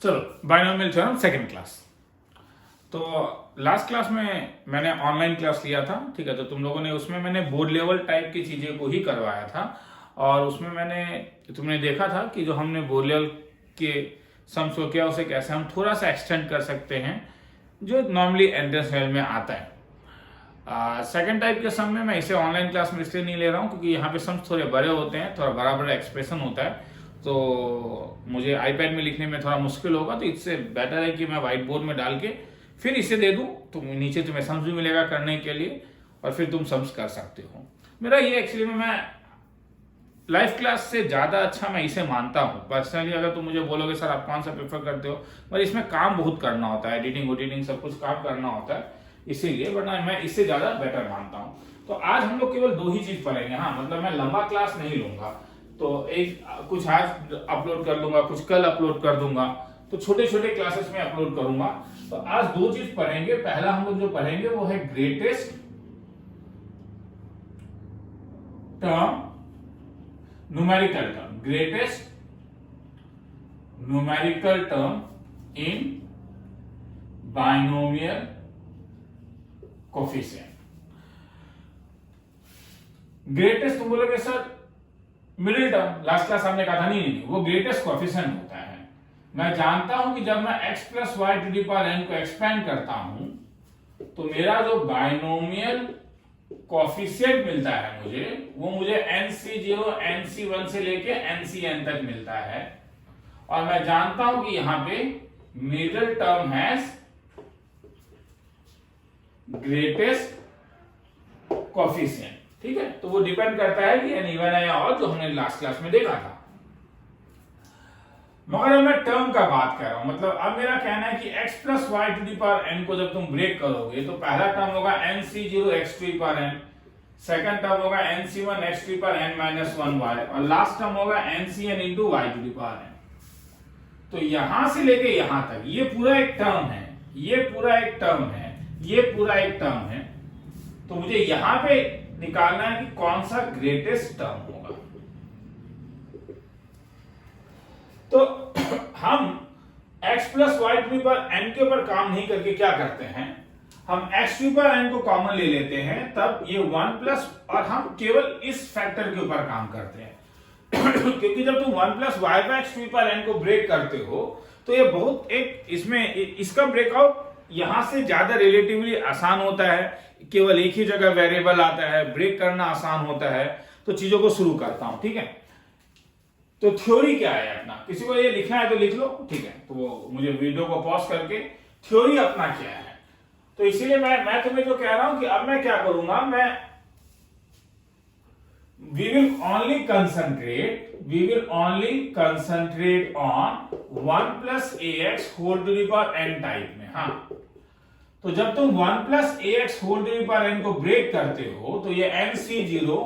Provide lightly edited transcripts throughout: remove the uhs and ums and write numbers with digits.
चलो, binomial theorem second class. तो last class में मैंने ऑनलाइन क्लास लिया था, ठीक है। तो तुम लोगों ने उसमें मैंने बोर्ड लेवल टाइप की चीजें को ही करवाया था, और उसमें तुमने देखा था कि जो हमने बोर्ड लेवल के सम्स को किया उसे कैसे हम थोड़ा सा एक्सटेंड कर सकते हैं, जो नॉर्मली एंट्रेंस लेवल में आता है। सेकंड टाइप के सम में मैं इसे ऑनलाइन क्लास में इसलिए नहीं ले रहा हूँ क्योंकि यहाँ पे सम्स थोड़े बड़े होते हैं, थोड़ा बड़ा बड़ा एक्सप्रेशन होता है, तो मुझे आईपैड में लिखने में थोड़ा मुश्किल होगा। तो इससे बेटर है कि मैं व्हाइट बोर्ड में डाल के फिर इसे दे दूं, तो नीचे तुम्हें सम्स भी मिलेगा करने के लिए, और फिर तुम सम्स कर सकते हो। मेरा ये एक्चुअली में मैं लाइव क्लास से ज्यादा अच्छा मैं इसे मानता हूँ पर्सनली। अगर तुम मुझे बोलोगे सर आप कौन सा प्रेफर करते हो, पर इसमें काम बहुत करना होता है, एडिटिंग सब कुछ काम करना होता है, इसीलिए वरना मैं इससे ज्यादा बेटर मानता हूँ। तो आज हम लोग केवल 2 ही चीज पढ़ेंगे। हाँ, मतलब मैं लंबा क्लास नहीं लूंगा, तो एक कुछ आज अपलोड कर लूंगा, कुछ कल अपलोड कर दूंगा, तो छोटे छोटे क्लासेस में अपलोड करूंगा। तो आज 2 चीज पढ़ेंगे। पहला हम लोग जो पढ़ेंगे वो है greatest term, numerical term, greatest numerical term in binomial coefficient. Greatest तुम बोलोगे sir middle term, last class हमने कहा था, नहीं, वो ग्रेटेस्ट कोफिशिएंट होता है। मैं जानता हूं कि जब मैं x plus y to the power n को एक्सपेंड करता हूं तो मेरा जो बाइनोमियल कोफिशिएंट मिलता है वो मुझे nc0 nc1 से लेके ncn तक मिलता है, और मैं जानता हूं कि यहां पे middle term has greatest coefficient, ठीक है। तो वो डिपेंड करता है कि n इवन है या ऑड, जो हमने लास्ट क्लास में देखा था। मगर अब मैं टर्म का बात कर रहा हूं, मतलब अब मेरा कहना है कि x plus y to the power n को जब तुम ब्रेक करोगे तो पहला टर्म होगा nc0 x to the power n, second term होगा nc1 x to the power n minus 1y, और लास्ट टर्म होगा ncn into y to the power n। तो यहां से लेके यहां तक ये पूरा एक टर्म है, ये पूरा एक टर्म है, ये पूरा एक टर्म है। तो मुझे यहां पे निकालना है कि कौन सा ग्रेटेस्ट टर्म होगा। तो हम x plus y to the power n के ऊपर काम नहीं करके क्या करते हैं, हम x to the power n को कॉमन ले लेते हैं, तब ये 1 प्लस, और हम केवल इस फैक्टर के ऊपर काम करते हैं क्योंकि जब तुम 1 plus y by x to the power n को ब्रेक करते हो तो ये बहुत एक इसमें इसका ब्रेकआउट यहां से ज्यादा रिलेटिवली आसान होता है, केवल एक ही जगह वेरिएबल आता है, ब्रेक करना आसान होता है। तो चीजों को शुरू करता हूं, ठीक है। तो थ्योरी क्या है अपना, किसी को ये लिखना है तो लिख लो, ठीक है। तो वो मुझे वीडियो को पॉज करके थ्योरी अपना क्या है, तो इसीलिए मैं तुम्हें जो कह रहा हूं कि अब मैं क्या करूंगा, we will only concentrate on 1 plus ax whole to the power n type में। हाँ, तो जब तुम 1 plus ax whole to the power n को ब्रेक करते हो तो ये nc0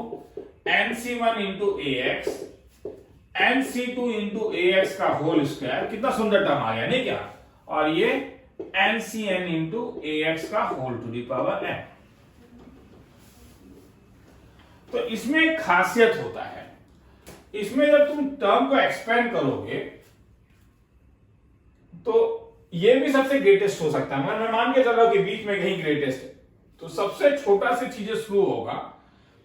nc1 into ax nc2 into ax का होल स्क्वायर, कितना सुंदर टर्म आ गया नहीं क्या, और ये ncn इंटू ax का whole to the power n। तो इसमें एक खासियत होता है, इसमें जब तुम टर्म को एक्सपेंड करोगे तो ये भी सबसे ग्रेटेस्ट हो सकता है। मैं मान के चल रहा हूं कि बीच में कहीं ग्रेटेस्ट है, तो सबसे छोटा से चीजें शुरू होगा,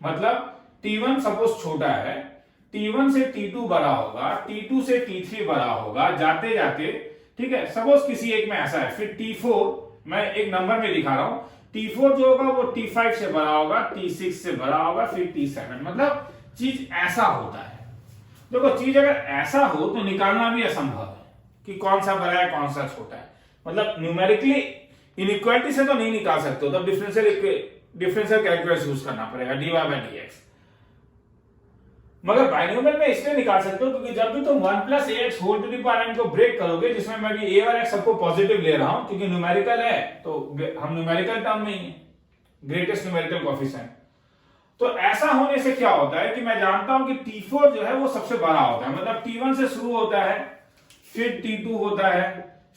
मतलब t1 सपोज छोटा है, t1 से t2 बड़ा होगा, t2 से t3 बड़ा होगा, जाते जाते, ठीक है। सपोज किसी एक में ऐसा है, फिर t4, मैं एक नंबर में दिखा रहा हूं, t4 जो होगा वो t5 से बड़ा होगा, t6 से बड़ा होगा, फिर t7, मतलब चीज ऐसा होता है। देखो, चीज अगर ऐसा हो तो निकालना भी असंभव है कि कौन सा बड़ा है कौन सा छोटा है, मतलब न्यूमेरिकली इनइक्वालिटी से तो नहीं निकाल सकते हो, तब डिफरेंशियल कैलकुलस यूज करना पड़ेगा, dy बाय dx। मगर बाइनोमियल में इसलिए निकाल सकते हो क्योंकि जब भी तुम 1 plus ax whole to the power n को ब्रेक करोगे, जिसमें मैं भी a और x सबको पॉजिटिव ले रहा हूं क्योंकि न्यूमेरिकल है, तो हम न्यूमेरिकल टर्म में ही है, ग्रेटेस्ट न्यूमेरिकल कोफिशिएंट। तो ऐसा होने से क्या होता है कि मैं जानता हूं कि t4 जो है वो सबसे बड़ा होता है, मतलब t1 से शुरू होता है, फिर t2 होता है,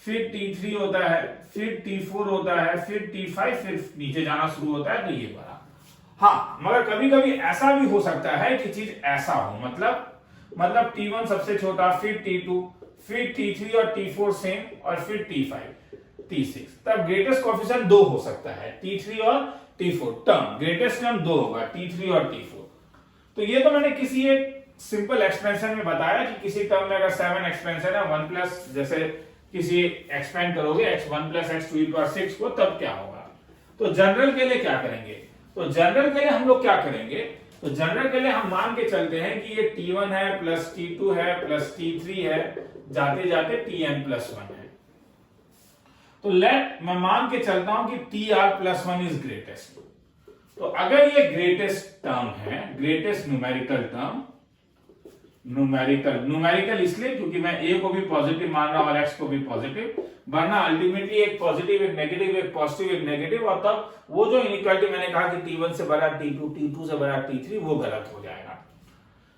फिर t3 होता है, फिर t4 होता है, फिर t5, फिर नीचे जाना शुरू होता है, तो ये बड़ा। हाँ, मगर कभी कभी ऐसा भी हो सकता है कि चीज ऐसा हो, मतलब t1 सबसे छोटा, फिर t2, फिर T3 और T4 सेम, और फिर T5 T6, तब ग्रेटेस्ट कोएफिशिएंट 2 हो सकता है, T3 और T4 टर्म, ग्रेटेस्ट टर्म 2 होगा, T3 और T4। तो ये तो मैंने किसी एक सिंपल एक्सपेंशन में बताया कि किसी टर्म में अगर 7 एक्सपेंशन है 1 प्लस, जैसे किसी एक्सपेंड करोगे x1 प्लस x2 को, तब क्या होगा। तो जनरल के लिए क्या करेंगे, तो जनरल के लिए हम लोग क्या करेंगे, तो जनरल के लिए हम मान के चलते हैं कि ये T1 है प्लस T2 है प्लस T3 है, जाते जाते Tn प्लस 1 है। तो मैं मान के चलता हूं कि Tr प्लस 1 इज ग्रेटेस्ट। तो अगर ये ग्रेटेस्ट टर्म है, ग्रेटेस्ट न्यूमेरिकल टर्म, न्यूमेरिकल इसलिए क्योंकि मैं a को भी पॉजिटिव मान रहा हूं और x को भी पॉजिटिव, वरना अल्टीमेटली एक पॉजिटिव एक नेगेटिव, एक पॉजिटिव एक नेगेटिव, और तब वो जो इनइक्वालिटी मैंने कहा कि T1 से बड़ा T2, T2 से बड़ा T3, वो गलत हो जाएगा।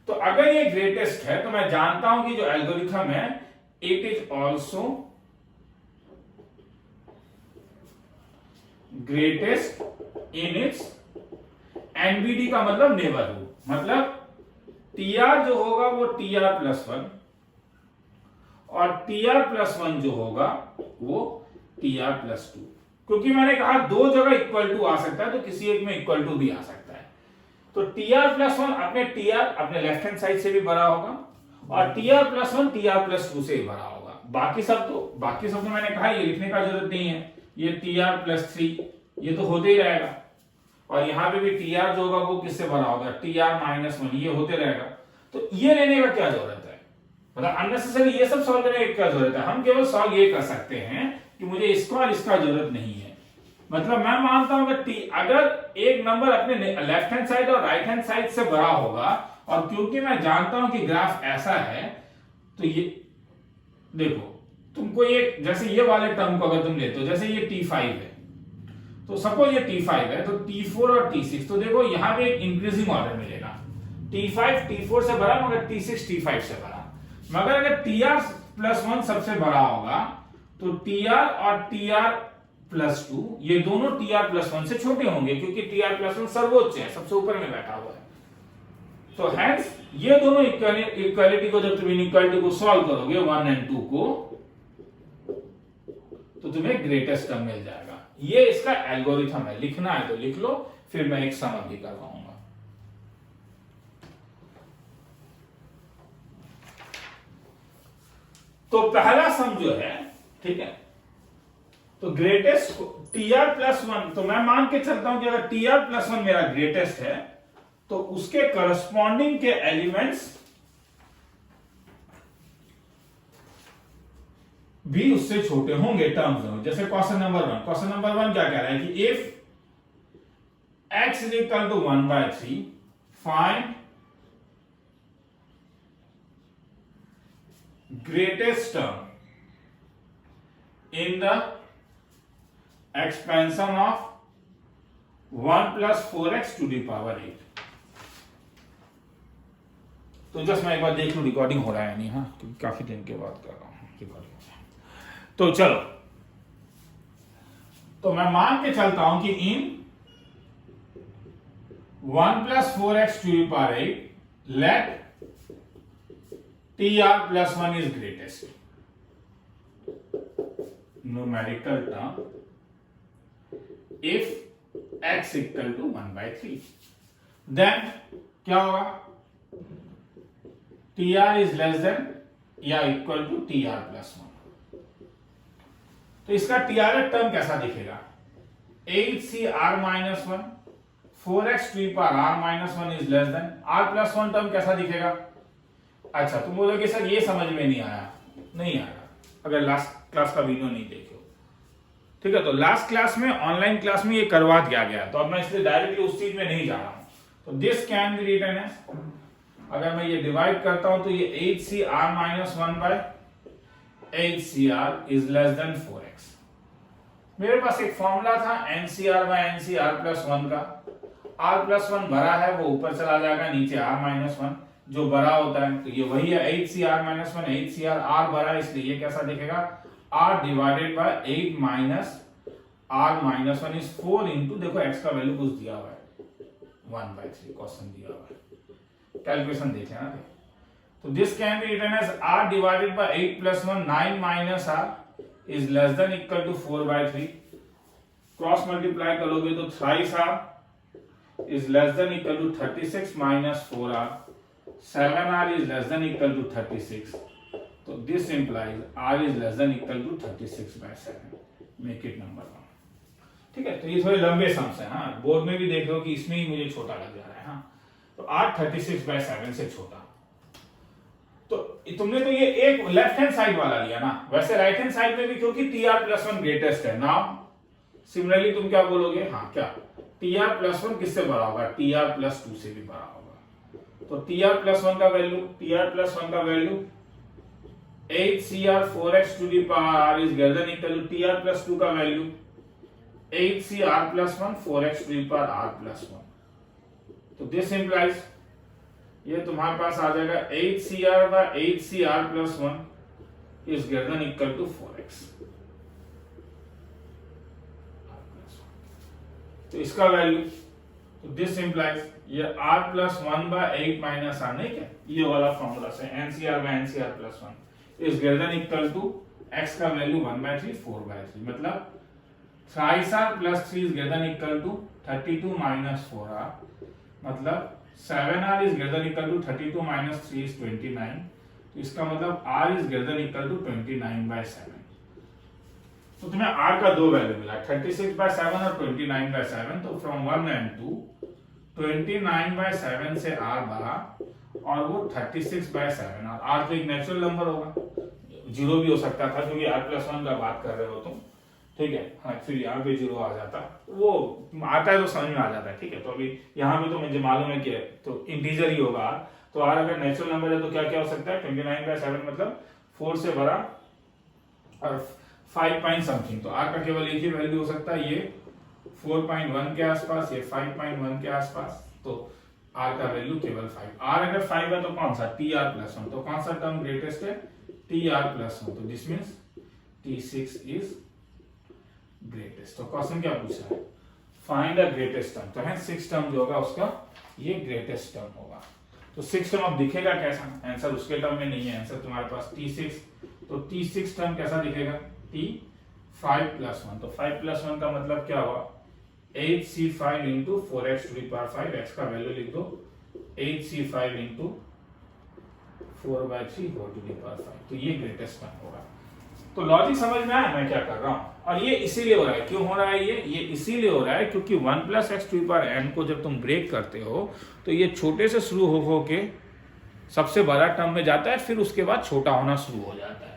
तो अगर ये ग्रेटेस्ट है तो मैं जानता हूं कि जो एल्गोरिथम है it is also greatest in its NBD का मतलब नेबरहुड, मतलब Tr जो होगा वो Tr प्लस 1 और Tr प्लस 1 जो होगा वो Tr प्लस 2, क्योंकि मैंने कहा दो जगह इक्वल टू आ सकता है तो किसी एक में इक्वल टू भी आ सकता है। तो Tr प्लस 1 अपने लेफ्ट हैंड साइड से भी बड़ा होगा और Tr प्लस 1 Tr प्लस 2 से भी बड़ा होगा। बाकी सब तो मैंने कहा ये लिखने का जरूरत नहीं है, ये Tr प्लस 3 ये तो होते ही रहेगा, और यहां पे भी Tr जो होगा वो किससे बड़ा होगा, Tr माइनस 1, ये होते रहेगा। तो ये लेने का क्या जरूरत है, मतलब अननेसेसरी ये सब सॉल्व करने की क्या जरूरत है। हम केवल सॉल्व ये कर सकते हैं कि मुझे इसका और इसका जरूरत नहीं है। मतलब मैं मानता हूं कि अगर एक नंबर अपने लेफ्ट हैंड साइड और राइट हैंड साइड से बड़ा होगा, और क्योंकि मैं जानता हूं कि ग्राफ ऐसा है, तो ये देखो तुमको ये जैसे ये वाले टर्म को अगर तुम लेते हो, जैसे ये T5 है, तो सपोज ये T5 है, तो T4 और T6, तो देखो यहां पे एक इंक्रीजिंग ऑर्डर मिलेगा, T5 T4 से बड़ा मगर T6 T5 से बड़ा। मगर अगर Tr प्लस 1 सबसे बड़ा होगा तो Tr और Tr प्लस 2 ये दोनों Tr प्लस 1 से छोटे होंगे, क्योंकि Tr प्लस 1 सर्वोच्च है, सबसे ऊपर में बैठा हुआ है। तो हेंस ये दोनों इक्वालिटी को जब तुम इनइक्वालिटी को सॉल्व करोगे 1 एंड 2 को, तो तुम्हें ग्रेटेस्ट टर्म मिल जाएगा। ये इसका एल्गोरिथम है, लिखना है तो लिख लो, फिर मैं एक सम भी करवाऊंगा। तो पहला सम जो है, ठीक है, तो ग्रेटेस्ट Tr प्लस 1, तो मैं मान के चलता हूं कि अगर Tr प्लस 1 मेरा ग्रेटेस्ट है तो उसके करस्पॉन्डिंग के एलिमेंट्स भी उससे छोटे होंगे टर्म्स में। जैसे क्वेश्चन नंबर 1 क्या कह रहा है कि if x is equal to 1/3 find greatest term in the expansion of 1 plus 4x to the power 8। तो जस्ट मैं एक बार देख लूं रिकॉर्डिंग हो रहा है नहीं, हाँ, क्योंकि काफी दिन के बाद कर रहा हूं रिकॉर्डिंग। तो चलो, तो मैं मान के चलता हूं कि इन 1 plus 4x to the power 8 let Tr plus 1 is greatest numerical term if x equal to 1/3, then क्या होगा, Tr is less than या equal to Tr plus 1। तो इसका Tr टर्म कैसा दिखेगा, 8cr minus 1 4x to the power r minus 1 is less than r plus 1 term कैसा दिखेगा। अच्छा, तुम बोलोगे सर ये समझ में नहीं आया, नहीं आया अगर लास्ट क्लास का वीडियो नहीं देखो, ठीक है। तो लास्ट क्लास में, ऑनलाइन क्लास में ये करवा दिया गया, तो अब मैं इसलिए डायरेक्टली उस चीज में नहीं जा रहा हूं। तो this can be written as, अगर मैं ये डिवाइड करता हूं तो ये 8cr minus 1 by 8cr is less than 4x। मेरे पास एक फॉर्मूला था ncr by ncr plus 1 का, r plus 1 बड़ा है वो ऊपर चला जाएगा, नीचे r minus 1 जो बड़ा होता है, तो ये वही है 8cr minus 1 8cr, r बड़ा इसलिए ये कैसा दिखेगा, r divided by 8 minus r minus 1 is 4 into, देखो x का वैल्यू कुछ दिया हुआ है 1/3, क्वेश्चन दिया हुआ है, कैलकुलेशन देखें ना। तो this can be written as r divided by 8 plus 1, 9 minus r is less than equal to 4/3। Cross multiply करोगे तो thrice r is less than equal to 36 minus 4r, 7r is less than equal to 36। तो this implies r is less than equal to 36/7। Make it number 1। ठीक है, तो ये थोड़े लंबे sums हैं। हाँ, बोर्ड में भी देख लो कि इसमें ही मुझे छोटा लग जा रहा है। हाँ, तो r 36/7 से छोटा। तो तुमने तो ये एक लेफ्ट हैंड साइड वाला लिया ना, वैसे राइट हैंड साइड में भी क्योंकि tr+1 ग्रेटेस्ट है नाउ सिमिलरली तुम क्या बोलोगे, हाँ क्या tr+1 किससे बड़ा होगा, tr+2 से भी बड़ा होगा। तो tr+1 का value 8cr 4x to the power r is greater than equal to tr+2 का value 8cr+1 4x to the power r+1। तो दिस इंप्लाइज ये तुम्हारे पास आ जाएगा 8cr by 8cr+1 is greater than equal to 4x। तो इसका value, तो this implies ये r+1 by 8 minus r, नहीं क्या ये वाला फॉर्मूला से ncr by ncr+1 is greater than equal to x का वैल्यू 1/3 4/3, मतलब thrice r plus 3 is greater than equal to 32 minus 4r, मतलब 7r is greater than equal to 32 minus 3 is 29। तो इसका मतलब r is greater than equal to 29/7। तो तुम्हें r का दो वैल्यू मिला 36/7 और 29/7। तो फ्रॉम 1 and 2 29/7 से r बढ़ा और वो 36/7। और r तो एक नेचुरल नंबर होगा, जीरो भी हो सकता था क्योंकि r+1 का बात कर रहे हो तुम। ठीक है, हाँ फिर यहाँ पे जीरो आ जाता, वो आता है तो समझ में आ जाता है। ठीक है, तो अभी यहाँ भी तो मुझे मालूम है कि तो इंटीजर ही होगा r। तो r अगर नेचुरल नंबर है तो क्या क्या हो सकता है 29/7, मतलब 4 से बड़ा और 5 पॉइंट समथिंग। तो r का केवल एक ही वैल्यू हो सकता है, ये 4.1 के आसपास, ये 5.1 के आसपास। तो r का वैल्यू केवल 5। r अगर 5 है तो कौन सा tr+1, तो कौन सा टर्म ग्रेटेस्ट है tr+1। तो this means t6 is greatest. तो क्वेश्चन क्या पूछा है, फाइंड द ग्रेटेस्ट टर्म। तो है 6 टर्म जो होगा उसका ये ग्रेटेस्ट टर्म होगा। तो 6 टर्म अब दिखेगा कैसा, आंसर उसके टर्म में नहीं है, आंसर तुम्हारे पास t6। तो t6 टर्म कैसा दिखेगा, t5+1। तो 5+1 का मतलब क्या हुआ 8c5 into 4x to the power 5, x का वैल्यू लिख दो 8c5 into 4/3 whole to the power 5। तो ये ग्रेटेस्ट टर्म होगा। तो लॉजिक समझ में आया मैं क्या कर रहा हूं। और ये इसीलिए हो रहा है, क्यों हो रहा है ये इसीलिए हो रहा है क्योंकि 1 + x to the power n को जब तुम ब्रेक करते हो तो ये छोटे से शुरू हो के सबसे बड़ा टर्म में जाता है, फिर उसके बाद छोटा होना शुरू हो जाता है।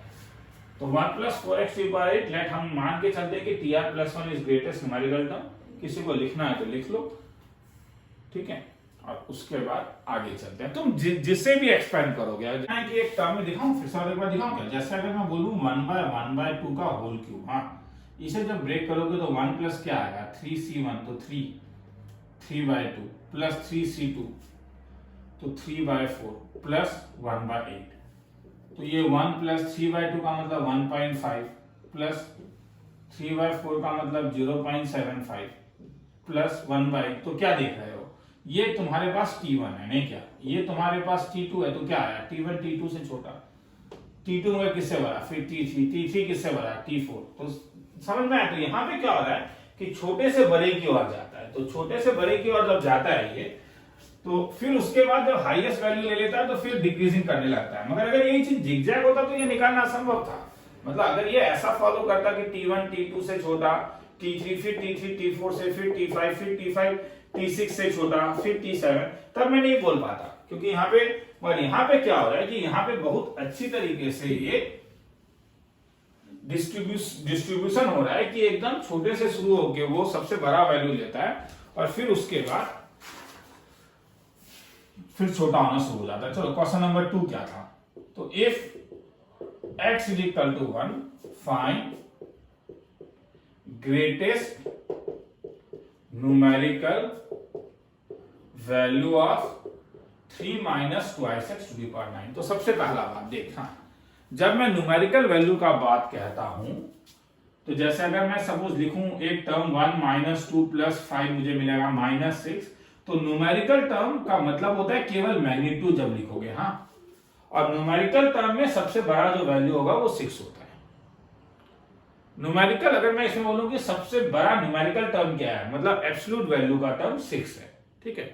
तो 1 + 4x to the power 8 late हम मान के चलते हैं कि tr+1 is greatest numerical term. किसी को लिखना है तो लिख लो, ठीक है, और उसके बाद आगे चलते हैं। तुम जिससे भी एक्सपेंड करोगे कि एक टर्म में दिखाऊं, फिर से एक बार दिखाऊं क्या, जैसे अगर मैं बोलूं 1/1/2 का होल क्यूब। हाँ, इसे जब ब्रेक करोगे तो 1 प्लस क्या आएगा 3c1, तो 3/2 प्लस 3c2 तो 3/4 प्लस 1/8। तो ये 1 प्लस 3/2 का मतलब 1.5 प्लस 3/4 का मतलब 0.75 प्लस 1/8। तो क्या देख रहे हो, ये तुम्हारे पास t1 है, नहीं क्या, ये तुम्हारे पास t2 है। तो क्या आया t1 t2 से छोटा, t2 में किससे बड़ा, फिर t3 किससे बड़ा t4। तो समझ में आया। तो यहाँ पे क्या हो रहा है कि छोटे से बड़े की ओर जाता है। तो छोटे से बड़े की ओर जब जाता है ये, तो फिर उसके बाद जब हाईएस्ट वैल्यू ले लेता है तो फिर डिक्रीजिंग करने लगता है। मगर अगर यही चीज जिगजैग होता तो ये निकालना असंभव था। मतलब अगर ये ऐसा फॉलो करता कि t1 t2 से छोटा, t3 फिर t3 t4 से, फिर t5 फिर t5 t6 से छोटा, फिर t7, तब मैं नहीं बोल पाता। क्योंकि यहाँ पे, मगर यहाँ पे क्या हो रहा है कि यहाँ पे बहुत अच्छी तरीके से ये डिस्ट्रीब्यूशन हो रहा है कि एकदम छोटे से शुरू होके वो सबसे बड़ा वैल्यू लेता है और फिर उसके बाद फिर छोटा होना शुरू हो जाता है। चलो क्वेश्चन नंबर 2 क्या था, तो if x is equal to 1 find greatest numerical value of 3 minus 2x to the power 9। तो सबसे पहला बात देखना, जब मैं न्यूमेरिकल वैल्यू का बात कहता हूं तो जैसे अगर मैं सपोज लिखूं एक टर्म 1 - 2 + 5 मुझे मिलेगा -6। तो न्यूमेरिकल टर्म का मतलब होता है केवल मैग्नीट्यूड जब लिखोगे। हाँ, और न्यूमेरिकल टर्म में सबसे बड़ा जो वैल्यू होगा वो 6 होता है। न्यूमेरिकल, अगर मैं इसमें बोलूं कि सबसे बड़ा न्यूमेरिकल टर्म क्या है, मतलब एब्सोल्यूट वैल्यू का टर्म 6 है, ठीक है।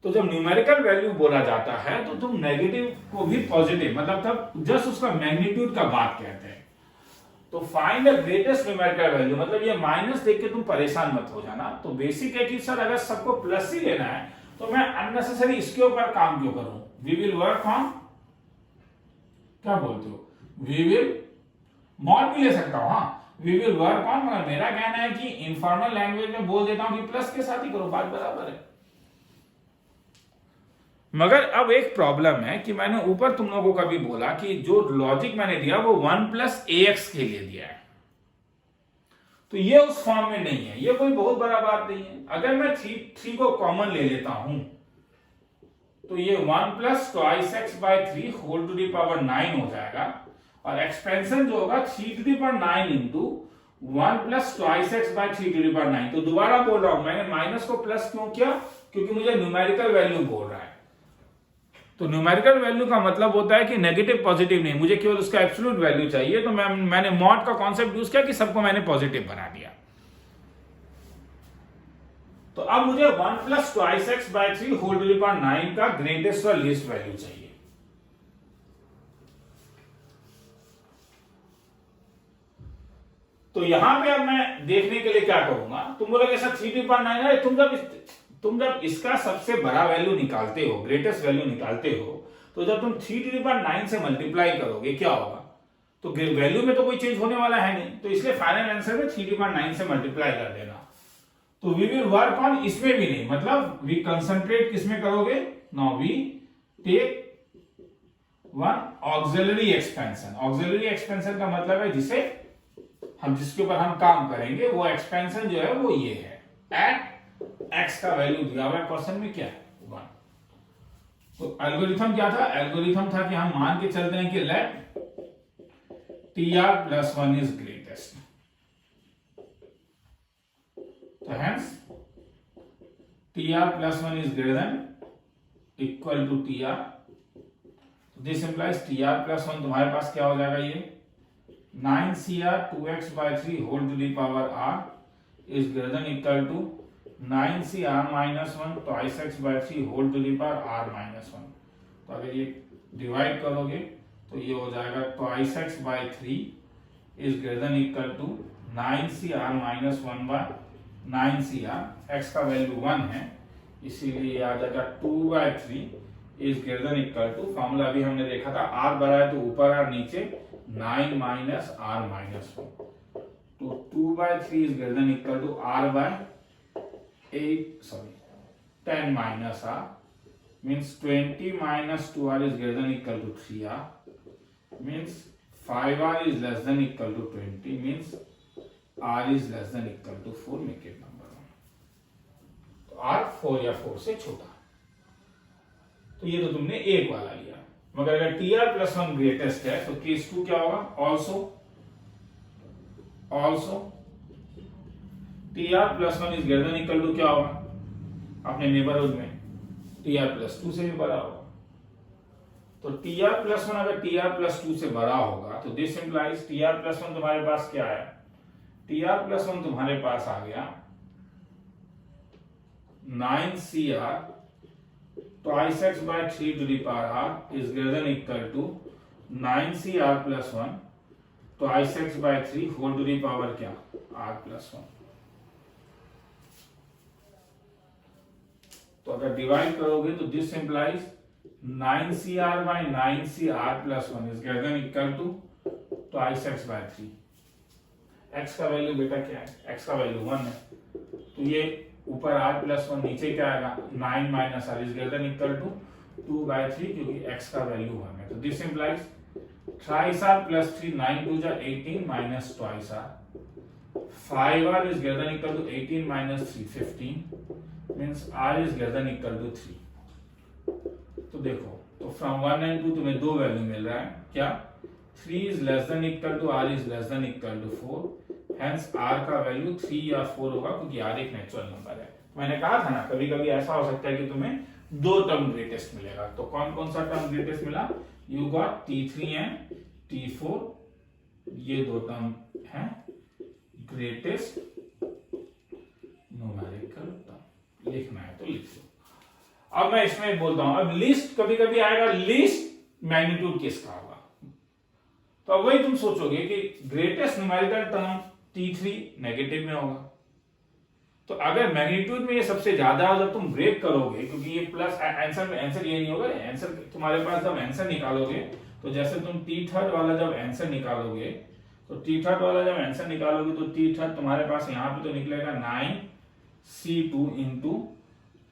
तो जब न्यूमेरिकल वैल्यू बोला जाता है तो तुम नेगेटिव को भी पॉजिटिव, मतलब तब जस्ट उसका मैग्नीट्यूड का बात कहते हैं। तो find the greatest numerical value, मतलब ये माइनस देख के तुम परेशान मत हो जाना। तो बेसिक है कि सर अगर सबको प्लस ही लेना है तो मैं अननेसेसरी इसके ऊपर काम क्यों करूं। वी विल वर्क ऑन, क्या बोलते हो, वी विल मॉड भी ले सकता हूं, हाँ, वी विल वर्क ऑन, मगर मेरा कहना है कि इनफॉर्मल लैंग्वेज में बोल देता हूं कि प्लस के साथ ही करो, बात बराबर है। मगर अब एक प्रॉब्लम है कि मैंने ऊपर तुम लोगों को कभी बोला कि जो लॉजिक मैंने दिया वो 1 + ax के लिए दिया है, तो ये उस फॉर्म में नहीं है, ये कोई बहुत बड़ा बात नहीं है। अगर मैं 3 को कॉमन ले लेता हूं तो ये 1 + 2x/3 whole to the power 9 हो जाएगा, और एक्सपेंशन जो होगा 3 to the power 9 into 1 + 2x/3 to the power 9। तो दोबारा बोल रहा हूं, मैंने माइनस को प्लस क्यों किया, क्योंकि मुझे न्यूमेरिकल वैल्यू बोल रहा है। तो न्यूमेरिकल वैल्यू का मतलब होता है कि नेगेटिव पॉजिटिव नहीं, मुझे केवल उसका एब्सोल्यूट वैल्यू चाहिए। तो मैंने मॉड का कॉन्सेप्ट यूज किया कि सबको मैंने पॉजिटिव बना दिया। तो अब मुझे 1 + 2x/3 whole to the power 9 का ग्रेटेस्ट और लीस्ट वैल्यू चाहिए। तो यहां पे अब मैं देखने के लिए क्या करूंगा, तुम बोलोगे सर 3 टू द पावर 9 है, तुम जब इसका सबसे बड़ा वैल्यू निकालते हो, ग्रेटेस्ट वैल्यू निकालते हो, तो जब तुम 3 टू द पावर 9 से मल्टीप्लाई करोगे क्या होगा, तो वैल्यू में तो कोई चेंज होने वाला है नहीं, तो इसलिए फाइनल आंसर में 3 टू द पावर 9 से मल्टीप्लाई कर देना। तो वी विल वर्क ऑन, इसमें भी नहीं, मतलब वी कंसंट्रेट किसमें करोगे, now we take one auxiliary expansion. Auxiliary expansion का मतलब है जिसके ऊपर हम काम करेंगे, वो एक्सपेंशन जो है वो ये है, एट x का वैल्यू दिया हुआ है क्वेश्चन में, क्या है 1। तो एल्गोरिथम क्या था, एल्गोरिथम था कि हम मान के चलते हैं कि लेट tr + 1 इज ग्रेटेस्ट, तो hence tr + 1 is greater than equal to tr। This implies tr + 1 तुम्हारे पास क्या हो जाएगा, ये 9cr 2x/3 whole to the power r is greater than equal to 9cr - 1 2x/3 whole to the power r - 1। तो अगर ये divide करोगे तो ये हो जाएगा 2x/3 is greater than equal to 9cr - 1/9cr। x का वैल्यू 1 है, इसीलिए ये आ जाएगा 2/3 is greater than equal to, formula अभी हमने देखा था, r बड़ा है तो ऊपर और नीचे 9 - r - 1। तो 2/3 is greater than equal to r/10 - r means 20 - 2r is greater than equal to 3r, means 5r is less than equal to 20, means r is less than equal to 4, make it number 1। तो r 4 या 4 से छोटा। तो ये तो तुमने एक वाला लिया, मगर अगर tr + 1 ग्रेटेस्ट है तो केस 2 क्या होगा, also tr + 1 is greater than equal to क्या होगा, अपने नेबरहुड में tr + 2 से भी बड़ा होगा। तो tr + 1 अगर tr + 2 से बड़ा होगा तो दिस इंप्लाइज tr + 1 तुम्हारे पास क्या है, tr + 1 तुम्हारे पास आ गया 9cr 2x/3 to the power r is greater than equal to 9cr + 1 2x/3 whole to the power क्या, r + 1। तो अगर डिवाइड करोगे तो this implies 9cr/9cr + 1 is greater than equal to 2x/3। x का वैल्यू बेटा क्या है, x का वैल्यू 1 है, तो ये ऊपर r + 1 नीचे क्या आएगा, 9 - r is greater than equal to 2/3, क्योंकि x का वैल्यू 1 है। तो दिस इंप्लाइज thrice r + 3 9 2 जा 18 - twice r, 5r is greater than equal to 18 - 3 15, means r is greater than equal to 3। तो देखो, तो फ्रॉम 1 and 2 तुम्हें दो वैल्यू मिल रहा है, क्या 3 is less than equal to r is less than equal to 4, hence r का value 3 या 4 होगा, क्योंकि r एक नेचुरल नंबर है। मैंने कहा था ना, कभी कभी ऐसा हो सकता है कि तुम्हें दो टर्म ग्रेटेस्ट मिलेगा। तो कौन कौन सा टर्म ग्रेटेस्ट मिला? You got T3 and T4, ये दो टर्म है ग्रेटेस्ट न्यूमेरिकल टर्म। लिखना है तो लिख लो। अब मैं इसमें बोलता हूं, अब लिस्ट कभी कभी आएगा, लिस्ट मैग्नीट्यूड किसका होगा? तो अब वही तुम सोचोगे कि greatest numerical term T3 negative में होगा। तो अगर मैग्नीट्यूड में ये सबसे ज्यादा हो, जब तुम ब्रेक करोगे, क्योंकि ये प्लस आंसर ये नहीं होगा, आंसर तुम्हारे पास जब आंसर निकालोगे, तो जैसे तुम T3 वाला जब आंसर निकालोगे, तो T3 वाला जब आंसर निकालोगे तो T3 तुम्हारे पास यहाँ पे तो निकलेगा 9C2 into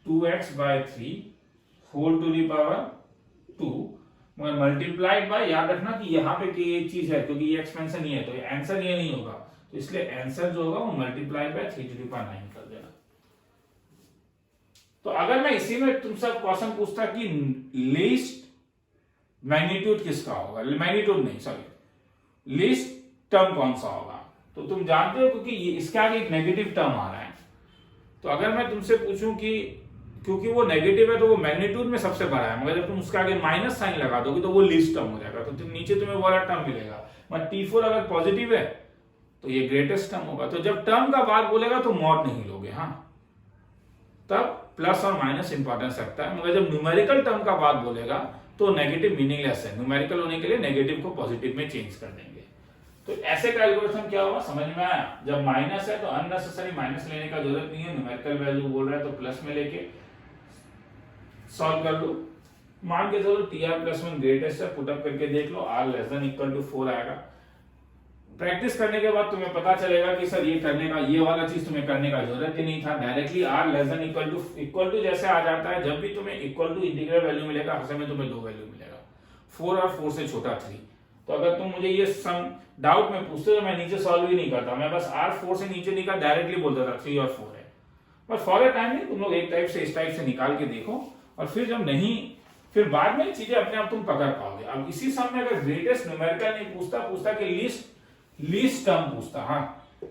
2x/3 whole to the power 2, मगर मल्टीप्लाइड बाय, याद रखना कि यहाँ पे कि एक चीज है, क्योंकि ये एक्सपेंशन ही है तो आंसर ये नहीं होगा, तो इसलिए आंसर जो होगा वो multiply by 3 to the power 9 कर देना। तो अगर मैं इसी में तुमसे क्वेश्चन पूछता कि लीस्ट मैग्नीट्यूड किसका होगा, मैग्नीट्यूड नहीं सॉरी लीस्ट टर्म कौन सा होगा, तो तुम जानते हो क्योंकि इसके आगे एक नेगेटिव टर्म आ रहा है। तो अगर मैं तुमसे पूछूं कि क्योंकि वो नेगेटिव है तो वो मैग्नीट्यूड में सबसे बड़ा है, मगर जब तुम उसके आगे माइनस साइन लगा दोगे तो वो लीस्ट टर्म हो जाएगा, तो नीचे तुम्हें वो वाला टर्म मिलेगा। मगर T4 अगर पॉजिटिव है तो ये ग्रेटेस्ट टर्म होगा। तो जब टर्म का बात बोलेगा तो मॉड नहीं लोगे, हाँ, तब प्लस और माइनस इंपॉर्टेंस रखता है, मगर जब न्यूमेरिकल टर्म का बात बोलेगा तो नेगेटिव मीनिंगलेस है, न्यूमेरिकल होने के लिए नेगेटिव को पॉजिटिव में चेंज कर देंगे। तो ऐसे कैलकुलेशन क्या होगा समझ में आया? जब माइनस है तो अननेसेसरी माइनस लेने का जरूरत नहीं है, न्यूमेरिकल वैल्यू बोल रहा है तो प्लस में लेके सॉल्व कर लो। मान के चलो Tr+1 ग्रेटेस्ट है, पुटअप करके देख लो, R<=4 आएगा। प्रैक्टिस करने के बाद तुम्हें पता चलेगा कि सर ये करने का, ये वाला चीज तुम्हें करने का जरूरत ही नहीं था, डायरेक्टली R<=इक्वल टू जैसे आ जाता है, जब भी तुम्हें इक्वल टू इंटीग्रल वैल्यू मिलेगा, हर समय तुम्हें दो वैल्यू मिलेगा, 4 और 4 से छोटा 3। तो अगर तुम मुझे ये सम डाउट में पूछते तो मैं नीचे सॉल्व ही नहीं करता, मैं बस R4 से नीचे निकाल डायरेक्टली बोलता था 3 और 4 है। पर फॉर अ टाइम नहीं, तुम लोग एक टाइप से इस टाइप से निकाल के देखो, और फिर जब नहीं, फिर बाद में चीजें अपने आप तुम पकड़ पाओगे। अब इसी सम में अगर ग्रेटेस्ट न्यूमेरिकल नहीं पूछता कि लीस्ट टर्म पूछता, हाँ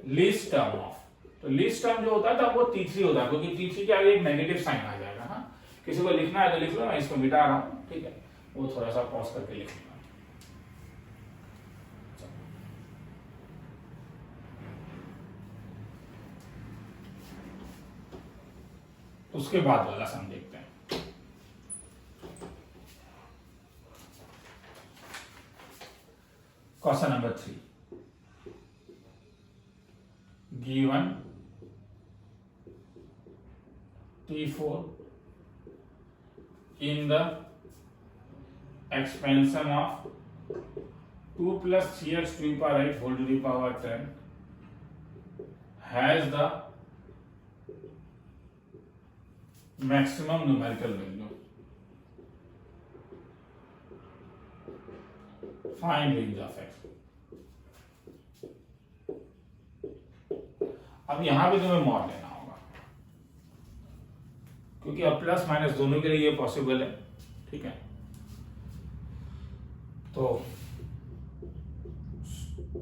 लीस्ट टर्म ऑफ, तो लीस्ट टर्म जो होता था वो T3 होता, क्योंकि T3 के आगे एक नेगेटिव साइन आ जाएगा। हाँ, किसी को लिखना है तो लिख लो, मैं इसको मिटा रहा हूँ, ठीक है, वो थोड़ा सा पॉज करके लिख लूंगा। उसके बाद वाला सम देखते हैं। Question number 3, given T4 in the expansion of 2 plus 3x to the power 8 whole to the power 10 has the maximum numerical value. Find range of x. अब यहां पे तुम्हें मॉड लेना होगा, क्योंकि अब प्लस माइनस दोनों के लिए ये पॉसिबल है, ठीक है। तो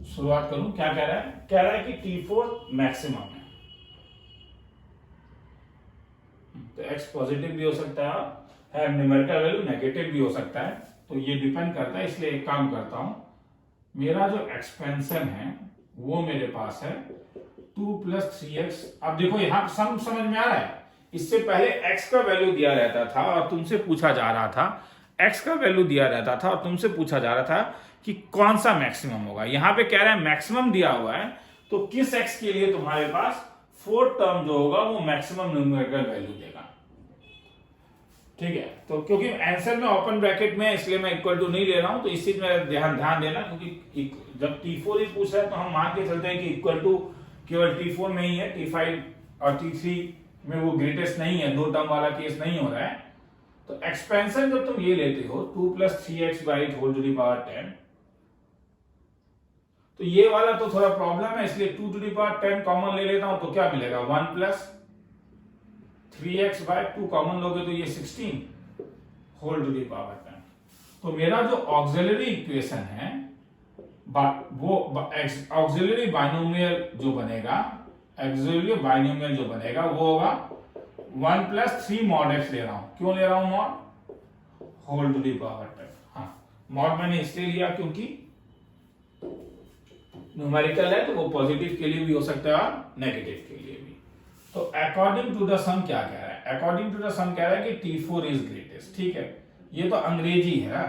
शुरुआत करूं, क्या कह रहा है? कह रहा है कि T4 मैक्सिमम है, तो x पॉजिटिव भी हो सकता है, न्यूमेरिकल वैल्यू नेगेटिव भी हो सकता है, तो ये डिपेंड करता है। इसलिए एक काम करता हूं, मेरा जो एक्सपेंशन है वो मेरे पास है 2 + 3x। अब देखो यहां सम समझ में आ रहा है, इससे पहले x का वैल्यू दिया रहता था और तुमसे पूछा जा रहा था, x का वैल्यू दिया रहता था और तुमसे पूछा जा रहा था कि कौन सा मैक्सिमम होगा। यहां पे कह रहा है मैक्सिमम दिया हुआ है, तो किस x के लिए तुम्हारे पास 4th टर्म जो होगा वो मैक्सिमम न्यूमेरिकल वैल्यू देगा, ठीक है। तो क्योंकि आंसर में ओपन ब्रैकेट में, इसलिए मैं इक्वल टू नहीं ले रहा हूं, तो इस चीज में ध्यान देना, क्योंकि जब T4 ही पूछ रहा है तो हम मान के चलते हैं कि इक्वल टू केवल T4 में ही है, T5 और T3 में वो ग्रेटेस्ट नहीं है, दो टर्म वाला केस नहीं हो रहा है। तो एक्सपेंशन जब तुम ये लेते हो 2 + 3x/8 whole to the power 10, तो ये वाला तो थोड़ा प्रॉब्लम है, इसलिए 2 टू दी पावर 10 कॉमन ले लेता हूं, तो क्या मिलेगा 1 + 3x/2 कॉमन लोगे तो ये 16 होल टू दी पावर 10। तो मेरा जो ऑक्सिलरी इक्वेशन है वो ऑक्सिलरी बाइनोमियल जो बनेगा, ऑक्सिलरी बाइनोमियल जो बनेगा वो होगा 1 प्लस 3 मॉड एक्स ले रहा हूं। क्यों ले रहा हूं mod? Whole to the power 10। हाँ, मॉड मैंने इसलिए लिया क्योंकि न्यूमेरिकल है तो वो पॉजिटिव के लिए भी हो सकता है और नेगेटिव के लिए भी। तो अकॉर्डिंग टू द सम क्या कह रहा है? अकॉर्डिंग टू द सम कह रहा है कि T4 इज ग्रेटेस्ट। ठीक है, ये तो अंग्रेजी है,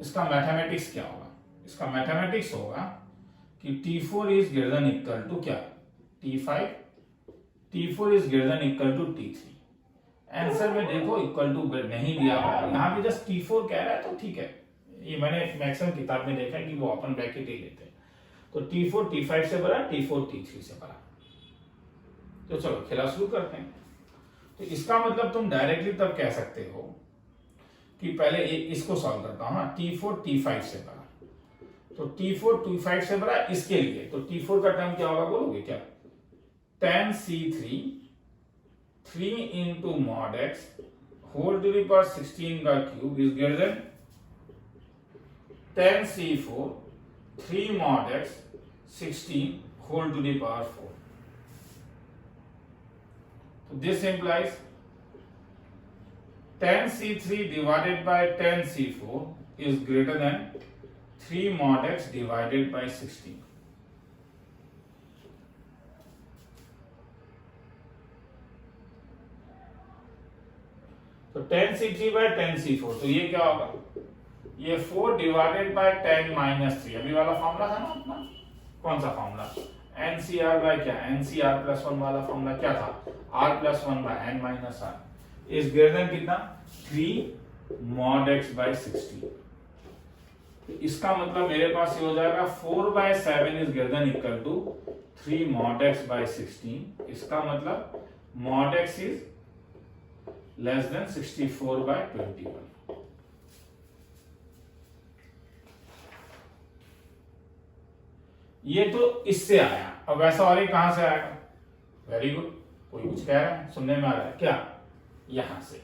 इसका मैथमेटिक्स क्या होगा? इसका मैथमेटिक्स होगा कि T4 is greater than equal to क्या? T5। T4 is greater than equal to T3। Answer में देखो इक्वल टू नहीं दिया हुआ है, यहाँ पे जस्ट T4 कह रहा है तो ठीक है, ये मैंने मैक्सिमम किताब में देखा है कि वो ओपन ब्रैकेट ही लेते हैं। तो T4 T5 से बड़ा, T4 T3 से बड़ा। तो चलो खेला शुरू करते हैं। तो इसका मतलब तुम डायरेक्टली तब कह सकते हो कि पहले इसको सॉल्व करता हूं। हाँ, T4 T5 से बड़ा, तो T4 T5 से बड़ा इसके लिए, तो T4 का टर्म क्या होगा बोलोगे क्या? tan C3 3 into mod x whole to the power 16 का cube is greater than tan C4 3 mod x 16 whole to the power 4. So this implies tan C3 divided by tan C4 is greater than 3 mod x divided by 16. तो tan C3 by tan C4, तो ये क्या होगा? ये 4 divided by 10 minus 3, अभी वाला formula था ना अपना। कौन सा फॉर्मूला? NCR बाय क्या? NCR प्लस 1 वाला फॉर्मूला क्या था? R plus 1 by n minus r is greater than कितना? 3 मॉड x बाय 16। इसका मतलब मेरे पास ये हो जाएगा 4 by 7 is greater than equal to 3 mod x by 16। इसका मतलब mod x is less than 64 by 21। ये तो इससे आया, अब वैसा और एक कहां से आएगा? वेरी गुड, कोई कुछ कह रहा है, सुनने में आ रहा है क्या? यहां से।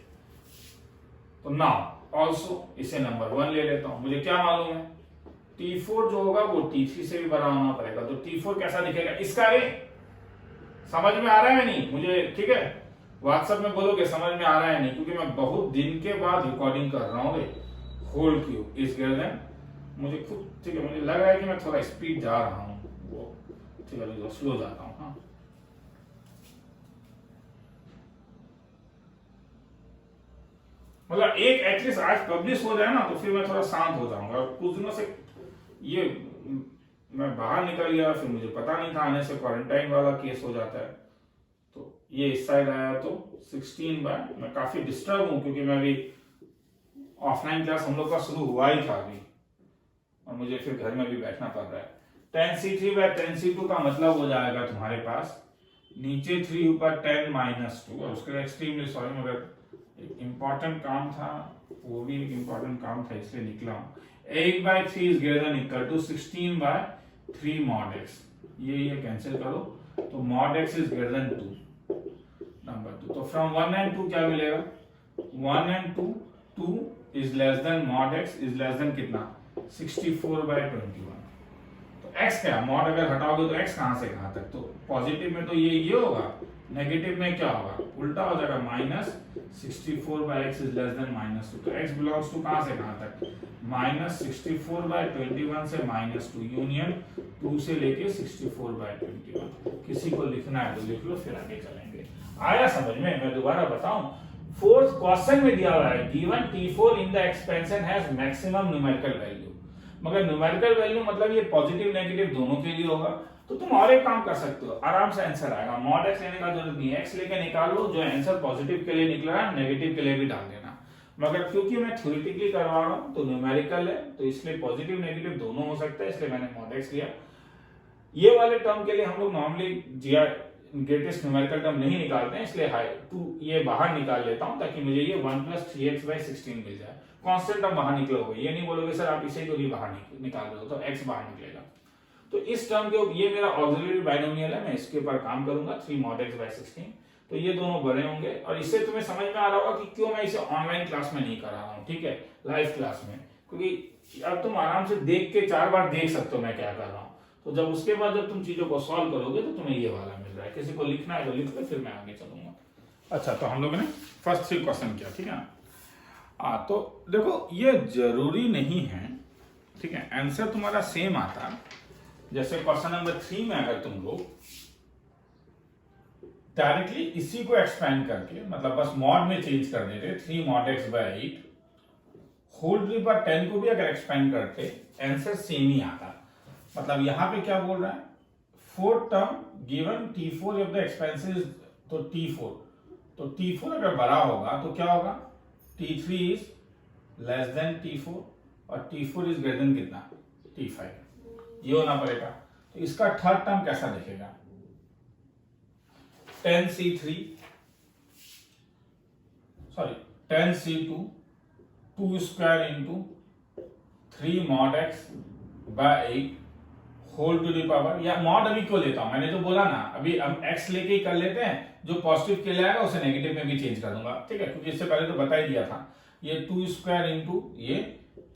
तो नाउ ऑल्सो इसे नंबर 1 ले लेता हूं। मुझे क्या मालूम है? T4 जो होगा वो T3 से भी बड़ा होना पड़ेगा। तो T4 कैसा दिखेगा? इसका रे समझ में आ रहा है नहीं मुझे? ठीक है, व्हाट्सएप में बोलोगे समझ में आ रहा है नहीं, क्योंकि मैं बहुत दिन के बाद रिकॉर्डिंग कर रहा हूं। Whole cube is greater than, मुझे खुद ठीक है, मुझे लग रहा है कि मैं थोड़ा स्पीड जा रहा हूं, वो ठीक है, स्लो जाता हूं। हाँ, मतलब एक एटलीस्ट आज पब्लिश हो जाए ना तो फिर मैं थोड़ा शांत हो जाऊंगा। कुछ दिनों से ये मैं बाहर निकल गया, फिर मुझे पता नहीं था, आने से क्वारंटाइन वाला केस हो जाता है। तो ये इस साइड आया तो 16 बाय, मैं काफी डिस्टर्ब हूं क्योंकि मैं भी ऑफलाइन क्लास हम लोग का शुरू हुआ ही था अभी, और मुझे फिर घर में भी बैठना पड़ रहा है। tan C3 bye tan C2 का मतलब हो जाएगा तुम्हारे पास नीचे 3 ऊपर 10 माइनस 2, और उसके लिए एक्सट्रीमली सॉरी, मगर एक इंपॉर्टेंट काम था, वो भी एक इंपॉर्टेंट काम था इसलिए निकला हूं। 8 by 3 is greater than equal to 16 by 3 mod x। ये कैंसिल करो, तो mod x is greater than 2, number 2। तो फ्रॉम 1 एंड 2 क्या मिलेगा? 1 and 2, 2 is less than mod x is less than कितना? 64 बाय 21। तो x क्या? मॉड अगर हटाओगे तो x कहां से कहां तक? तो पॉजिटिव में तो ये होगा, नेगेटिव में क्या होगा? उल्टा हो जाएगा, minus 64 by x is less than minus 2। तो x बिलोंग्स टू कहां से कहां तक? माइनस 64 बाय 21 से माइनस 2, यूनियन 2 से लेके 64 बाय 21। किसी को लिखना है तो लिख लो, फिर आगे चलेंगे। आया समझ में? मैं दोबारा बताऊं, फोर्थ क्वेश्चन में दिया हुआ है given T4 in the expansion has maximum numerical value, मगर न्यूमेरिकल वैल्यू मतलब ये पॉजिटिव नेगेटिव दोनों के लिए होगा। तो तुम और एक काम कर सकते हो, आराम से आंसर आएगा। मॉड x लेने का जरूरत नहीं है, x लेके निकाल लो, जो आंसर पॉजिटिव के लिए निकला है नेगेटिव के लिए भी डाल देना। मगर क्योंकि मैं थ्योरेटिकली करवा रहा हूं तो न्यूमेरिकल है, तो इसलिए पॉजिटिव नेगेटिव दोनों हो सकता है, इसलिए मैंने मॉड x लिया। ये वाले टर्म के लिए हम लोग नॉर्मली ग्रेटेस्ट न्यूमेरिकल टर्म नहीं निकालते हैं, इसलिए हाई टू ये बाहर निकाल लेता हूं ताकि मुझे ये 1 प्लस 3x बाई 16 मिल जाए। कांस्टेंट टर्म बाहर निकलोगे, ये नहीं बोलोगे सर आप इसे क्यों नहीं बाहर निकाल रहे हो, तो x बाहर निकलेगा। तो इस टर्म के, ये मेरा ऑक्सिलरी बाइनोमियल है, मैं इसके ऊपर काम करूंगा 3 mod x बाई 16। तो ये दोनों बड़े होंगे, और इससे तुम्हें समझ में आ रहा होगा कि क्यों मैं इसे ऑनलाइन क्लास में नहीं कर रहा हूँ, ठीक है, लाइव क्लास में, क्योंकि अब तुम आराम से देख के 4 बार देख सकते हो मैं क्या कर रहा हूँ। तो जब उसके बाद जब तुम चीजों को सॉल्व करोगे तो तुम्हें ये वाला मिल रहा है। किसी को लिखना है तो लिख लो, फिर मैं आगे चलूंगा। अच्छा, तो हम लोगों ने फर्स्ट 3 क्वेश्चन किया, ठीक है ना। तो देखो ये जरूरी नहीं है, ठीक है, आंसर तुम्हारा सेम आता। जैसे क्वेश्चन नंबर 3 में अगर तुम लोग डायरेक्टली इसी को एक्सपेंड करके, मतलब बस मॉड में चेंज कर देते 3 mod x by 8 whole to the power 10 को भी अगर एक्सपेंड करते, आंसर सेम ही आता। मतलब यहां पे क्या बोल रहा है, 4 term given T4 of the expenses, तो T4 अगर बड़ा होगा तो क्या होगा, T3 is less then T4 और T4 इज ग्रेटर देन कितना, T5। ये होना पड़ेगा। तो इसका थर्ड टर्म कैसा दिखेगा, 10C3 sorry 10C2 2 square into 3 mod x by 8 whole to the power, या मॉड अभी क्यों लेता हूं, मैंने तो बोला ना अभी हम x लेके ही कर लेते हैं, जो पॉजिटिव के लिए आएगा उसे नेगेटिव में भी चेंज कर दूंगा, ठीक है, क्योंकि इससे पहले तो बता ही दिया था। ये 2 स्क्वायर इंटू ये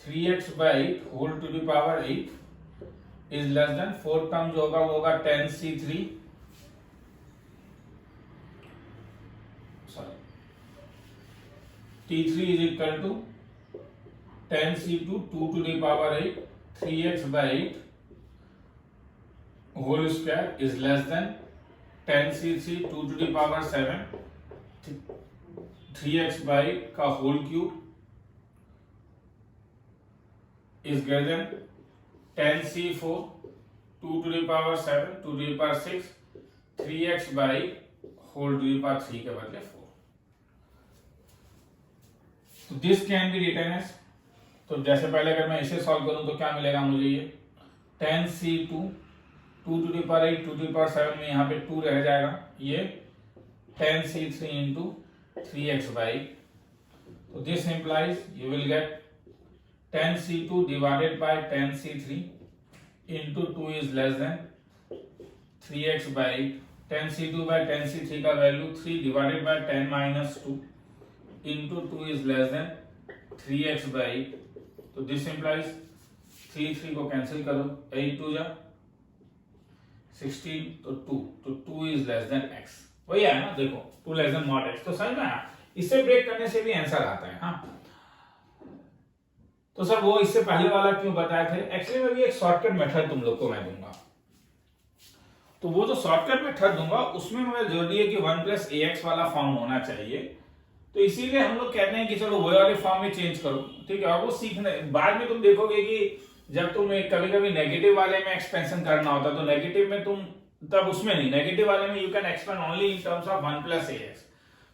3x by 8 whole to the power 8 is less than 4 term जो होगा वो होगा 10C3 sorry T3 is equal to 10C2 2 to the power 8 3x by 8 whole square is less than 10C3 2 to the power 7 3x by 8 का whole cube is greater than 10C4 2 to the power 7 2 to the power 6 3x by 8 whole to the power 3 के बदले 4। तो this can be written as, तो जैसे पहले अगर मैं इसे सॉल्व करूं तो क्या मिलेगा मुझे, ये 10C2 2 to the power 8 2 to the power 7 में यहाँ पे 2 रह जाएगा, ये 10C3 into 3x by 8। तो this implies you will get 10C2 divided by 10C3 into 2 is less than 3x by 8। 10C2 by 10C3 का value 3 divided by 10 minus 2 into 2 is less than 3x by 8। तो this implies 3 को cancel करो, 8 2 जा 16, तो 2, तो 2 is less than x, वही है ना, देखो 2 less than mod x। तो समझ में आया, इससे ब्रेक करने से भी आंसर आता है। हाँ, तो सर वो इससे पहले वाला क्यों बताए थे, एक्चुअली में भी एक शॉर्टकट मेथड तुम लोग को मैं दूंगा, तो वो जो शॉर्टकट मेथड दूंगा उसमें मुझे जरूरी है कि 1 plus ax वाला फॉर्म होना चाहिए, तो इसीलिए हम लोग कहते हैं कि चलो वो वाले फॉर्म में चेंज करो, ठीक है। और वो सीखने बाद में तुम देखोगे कि जब तुम कभी कभी नेगेटिव वाले में एक्सपेंशन करना होता तो नेगेटिव में तुम तब उसमें नहीं, नेगेटिव वाले में you can expand only in terms of 1 plus ax,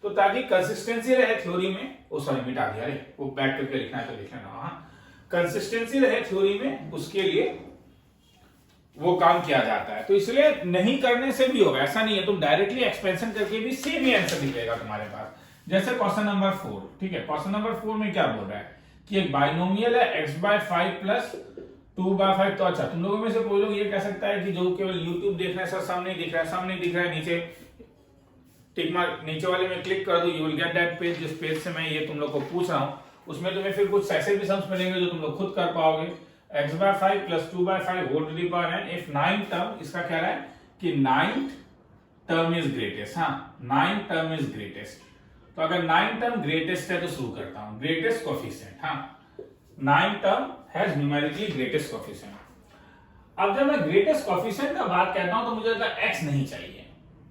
तो ताकि कंसिस्टेंसी रहे थ्योरी में, वो सॉरी मिटा दिया रे, वो बैक करके लिखना है तो लिख लेना, हाँ कंसिस्टेंसी रहे थ्योरी में उसके लिए वो काम किया जाता है। तो इसलिए नहीं करने से भी होगा, ऐसा नहीं है, तुम डायरेक्टली एक्सपेंशन करके भी सेम ही आंसर निकलेगा तुम्हारे पास। जैसे क्वेश्चन नंबर 4, ठीक है, क्वेश्चन नंबर 4 में क्या बोल रहा है कि एक बाइनोमियल है x by 5 plus 2 by 5। तो अच्छा, तुम लोगों में से कोई लोग ये कह सकता है कि जो केवल YouTube देख रहे हैं, सर सामने दिख रहा है, सामने दिख रहा है, नीचे टिक मार्क नीचे वाले में क्लिक कर दो, you will get that page. जिस पेज से मैं ये तुम लोग को पूछ रहा हूं उसमें तुम्हें फिर कुछ ऐसे भी सम्स मिलेंगे जो तुम लोग खुद कर पाओगे। x by 5 plus 2 by 5 whole to the power n, if 9 term, इसका कह रहा है कि 9th टर्म इज ग्रेटेस्ट। हाँ, 9 टर्म इज ग्रेटेस्ट, तो अगर 9 टर्म ग्रेटेस्ट है तो शुरू करता हूं, ग्रेटेस्ट कोफिशिएंट। हाँ, 9 term has numerically greatest coefficient. अब जब मैं ग्रेटेस्ट कोफिशिएंट का बात कहता हूं तो मुझे लगता है x नहीं चाहिए।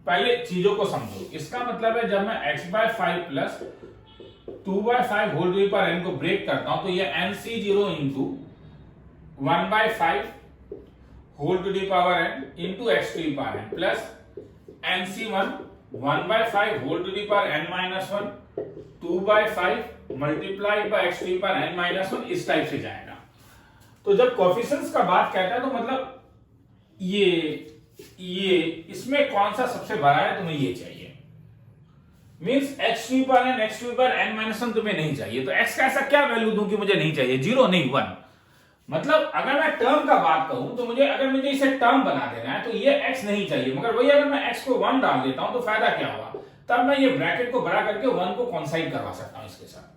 पहले चीजों को समझो, इसका मतलब है जब मैं x by 5 plus 2 by 5 whole to the power n को ब्रेक करता हूं तो ये nc0 into 1 by 5 whole to the power n into x to the power n plus nc1 1 by 5 whole to the power n minus 1 2 by 5 multiplied by x to the power n minus 1, इस type से जाएगा। तो जब coefficients का बात कहता है तो मतलब ये इसमें कौन सा सबसे बड़ा है, तुम्हें ये चाहिए, means x to the power n x to the power n minus 1 तुम्हें नहीं चाहिए। तो x का ऐसा क्या वैल्यू दूं कि मुझे नहीं चाहिए, 0 नहीं 1। मतलब अगर मैं टर्म का बात कहूं तो अगर मुझे इसे टर्म बना देना है तो ये x नहीं चाहिए, मगर वही अगर मैं x को 1 डाल देता हूं तो फायदा क्या होगा, तब मैं ये ब्रैकेट को बड़ा करके 1 को कॉन्साइड करवा सकता हूं इसके साथ,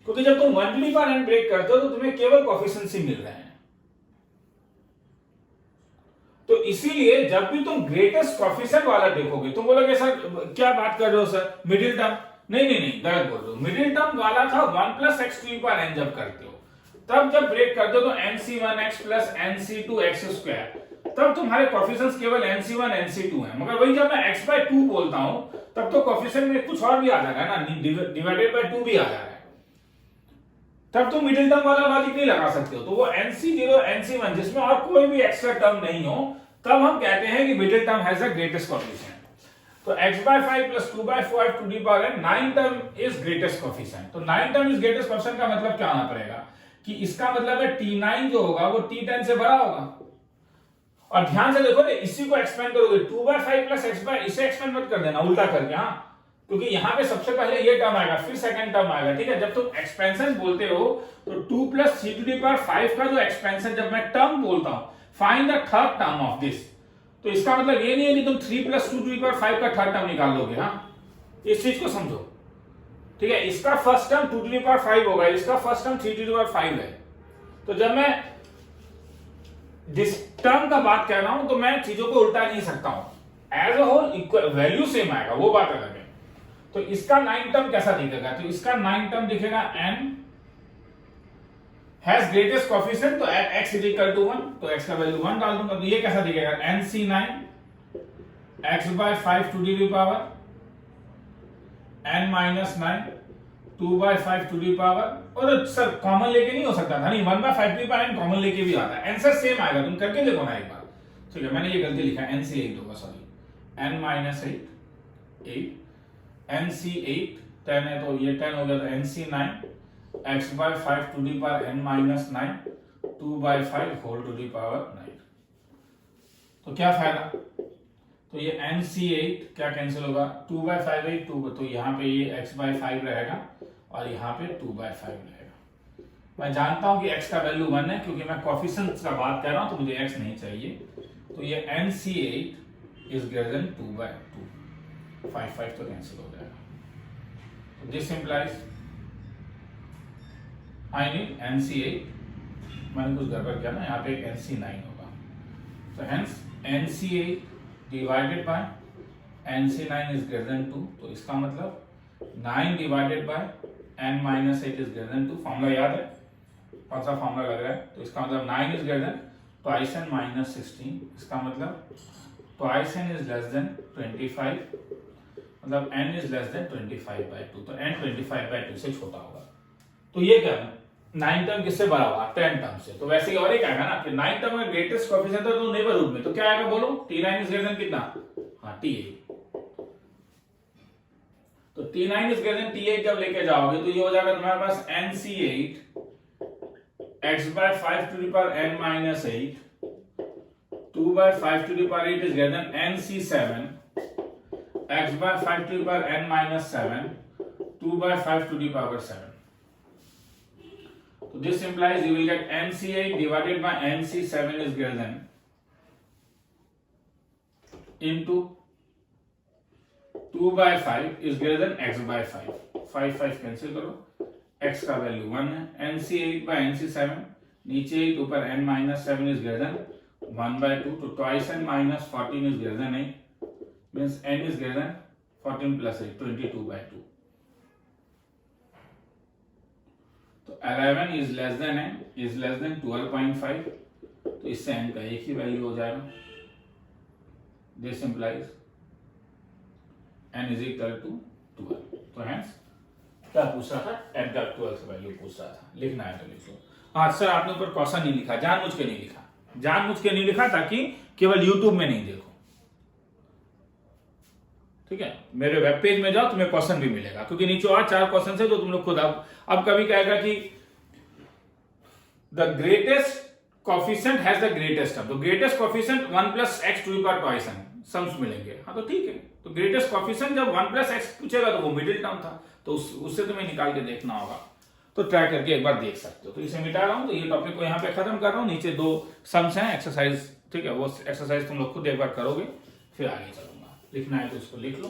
क्योंकि जब तुम 1 to the power n break करते हो तो तुम्हें केवल कोफिशिएंट्स ही मिल रहे हैं। तो इसीलिए जब भी तुम ग्रेटेस्ट कोफिशिएंट वाला देखोगे तुम बोलोगे सर क्या बात कर रहे हो सर, मिडिल टर्म। नहीं, गलत बोल रहे हो। मिडिल टर्म वाला था 1 plus x to the power n जब करते हो, तब जब ब्रेक करते हो तो nc1x प्लस nc2x स्क्वायर, तब तुम्हारे कोफिशिएंट्स केवल nc1 nc2 हैं। मगर वही जब मैं x/2 बोलता हूं तब तो कोफिशिएंट में कुछ और भी आ जा रहा है ना, डिवाइडेड बाय 2 भी आ जा रहा है, तब तुम मिडिल टर्म वाला लॉजिक नहीं लगा सकते हो। तो वो nc0 nc1 जिसमें और कोई भी एक्स्ट्रा टर्म नहीं हो, तब हम कहते हैं कि middle term has the greatest coefficient. तो x/5 plus 2/5 to the power n, 9 term is greatest coefficient. तो 9 टर्म इज ग्रेटेस्ट कोफिशिएंट का मतलब क्या होना पड़ेगा कि इसका मतलब है t9 जो होगा वो t10 से बड़ा होगा। और ध्यान से देखो, इसी को एक्सपेंड करोगे 2/5 प्लस x, इसे एक्सपेंड मत कर देना उल्टा करके, हाँ, क्योंकि यहां पे सबसे पहले ये टर्म आएगा फिर सेकंड टर्म आएगा, ठीक है। जब तुम एक्सपेंशन बोलते हो तो 2 प्लस 3 टू दी पावर 5 का जो एक्सपेंशन जब मैं टर्म बोलता हूं, find the third term of this, तो इसका मतलब ये नहीं है कि तुम 3 प्लस 2 टू दी पावर 5 का थर्ड टर्म निकाल लोगे, हाँ, इस चीज को समझो, ठीक है। इसका first term 2 to the power 5 होगा, इसका first term 3 to the power 5 है। तो जब मैं जिस टर्म का बात कर रहा हूं तो मैं चीजों को उल्टा नहीं सकता हूं, as a whole value same आएगा, वो बात अलग है। तो इसका 9 टर्म कैसा दिखेगा, तो इसका 9 टर्म दिखेगा n हैज ग्रेटेस्ट कोफिशिएंट, तो x इज इक्वल टू 1, तो x का वैल्यू 1 डाल दूंगा, तो ये कैसा दिखेगा nc9 x/5 to the power n minus 9 2/5 to the power, और सर कॉमन लेके नहीं हो सकता था, नहीं 1/5 to the power n common लेके भी आता है, आंसर सेम आएगा, तुम करके देखो ना एक बार, ठीक है। मैंने ये गलती लिखा है, nc8 होगा, सॉरी n माइनस 8 nc8 10 है तो ये 10 हो गया, तो nc9 x/5 to the power n minus 9 2/5 whole to the power 9। तो क्या फायदा, तो ये nc8 क्या कैंसिल होगा, 2/5 है 2, तो यहाँ पे ये x/5 रहेगा और यहाँ पे 2/5 रहेगा। मैं जानता हूं कि x का वैल्यू 1 है क्योंकि मैं कोफिशिएंट्स का बात कर रहा हूं, तो मुझे x नहीं चाहिए, तो ये nc8 इज ग्रेटर देन 2/2, 5 तो कैंसिल हो जाएगा। तो this implies I need nc8, मैंने कुछ गड़बड़ किया ना, यहाँ पे एक nc9 होगा, तो hence nc8 divided by nc9 is greater than 2, तो इसका मतलब 9 divided by n minus 8 is greater than 2। Formula याद है, कौन सा फॉर्मूला लग रहा है, तो इसका मतलब 9 is greater then twice n minus 16, इसका मतलब twice n is less then 25, मतलब n इज लेस देन 25/2, तो n 25/2 से छोटा होगा। तो ये क्या है, 9 टर्म किससे बड़ा होगा, 10 टर्म से। तो वैसे ही और एक आएगा ना कि 9 टर्म में ग्रेटेस्ट कोफिशिएंट है तो नेबरहुड में, तो क्या आएगा बोलो, t9 इज ग्रेटर देन कितना, हाँ t8, तो t9 is greater then t8 जब लेके जाओगे तो ये हो जाएगा तुम्हारे पास nc8 x/5 to the power n minus 8 2/5 to the power 8 is greater than nc7 x/5 to the power n minus 7 2/5 to the power 7। So this implies you will get nc8 divided by nc7 is greater than into 2/5 is greater than x/5, 5 cancel करो, x का value 1 है, nc8 by nc7 नीचे 8 ऊपर n minus 7 is greater than 1/2, तो twice n minus 14 is greater than 8, means n is greater than 14 plus 8, 22/2, तो 11 is less than n is less than 12.5, तो इससे n का एक ही वैल्यू हो जाएगा। This implies n is equal to 12, तो hence क्या पूछ रहा था, n का 12 वैल्यू पूछ रहा था, लिखना है तो लिख लो। हाँ सर आपने ऊपर क्वेश्चन नहीं लिखा, जानबूझ के नहीं लिखा, जानबूझ के नहीं लिखा ताकि केवल यूट्यूब में नहीं देखो, ठीक है। मेरे वेब पेज में जाओ तुम्हें क्वेश्चन भी मिलेगा, क्योंकि नीचे और 4 क्वेश्चन है तो तुम लोग खुद अब कभी कहेगा कि the greatest coefficient has the greatest term, तो greatest coefficient 1 plus x to the power twice n sums मिलेंगे, हाँ तो ठीक है। तो ग्रेटेस्ट कोफिशिएंट जब 1 प्लस एक्स पूछेगा तो वो मिडिल टर्म था, तो उससे तुम्हें निकाल के देखना होगा, तो ट्राई करके एक बार देख सकते हो। तो इसे मिटा रहा हूं, तो ये टॉपिक को यहाँ पे खत्म कर रहा हूँ, नीचे 2 सम्स हैं एक्सरसाइज, ठीक है, वो एक्सरसाइज तुम लोग खुद एक बार करोगे, फिर आगे चलूंगा। लिखना है तो इसको लिख लो।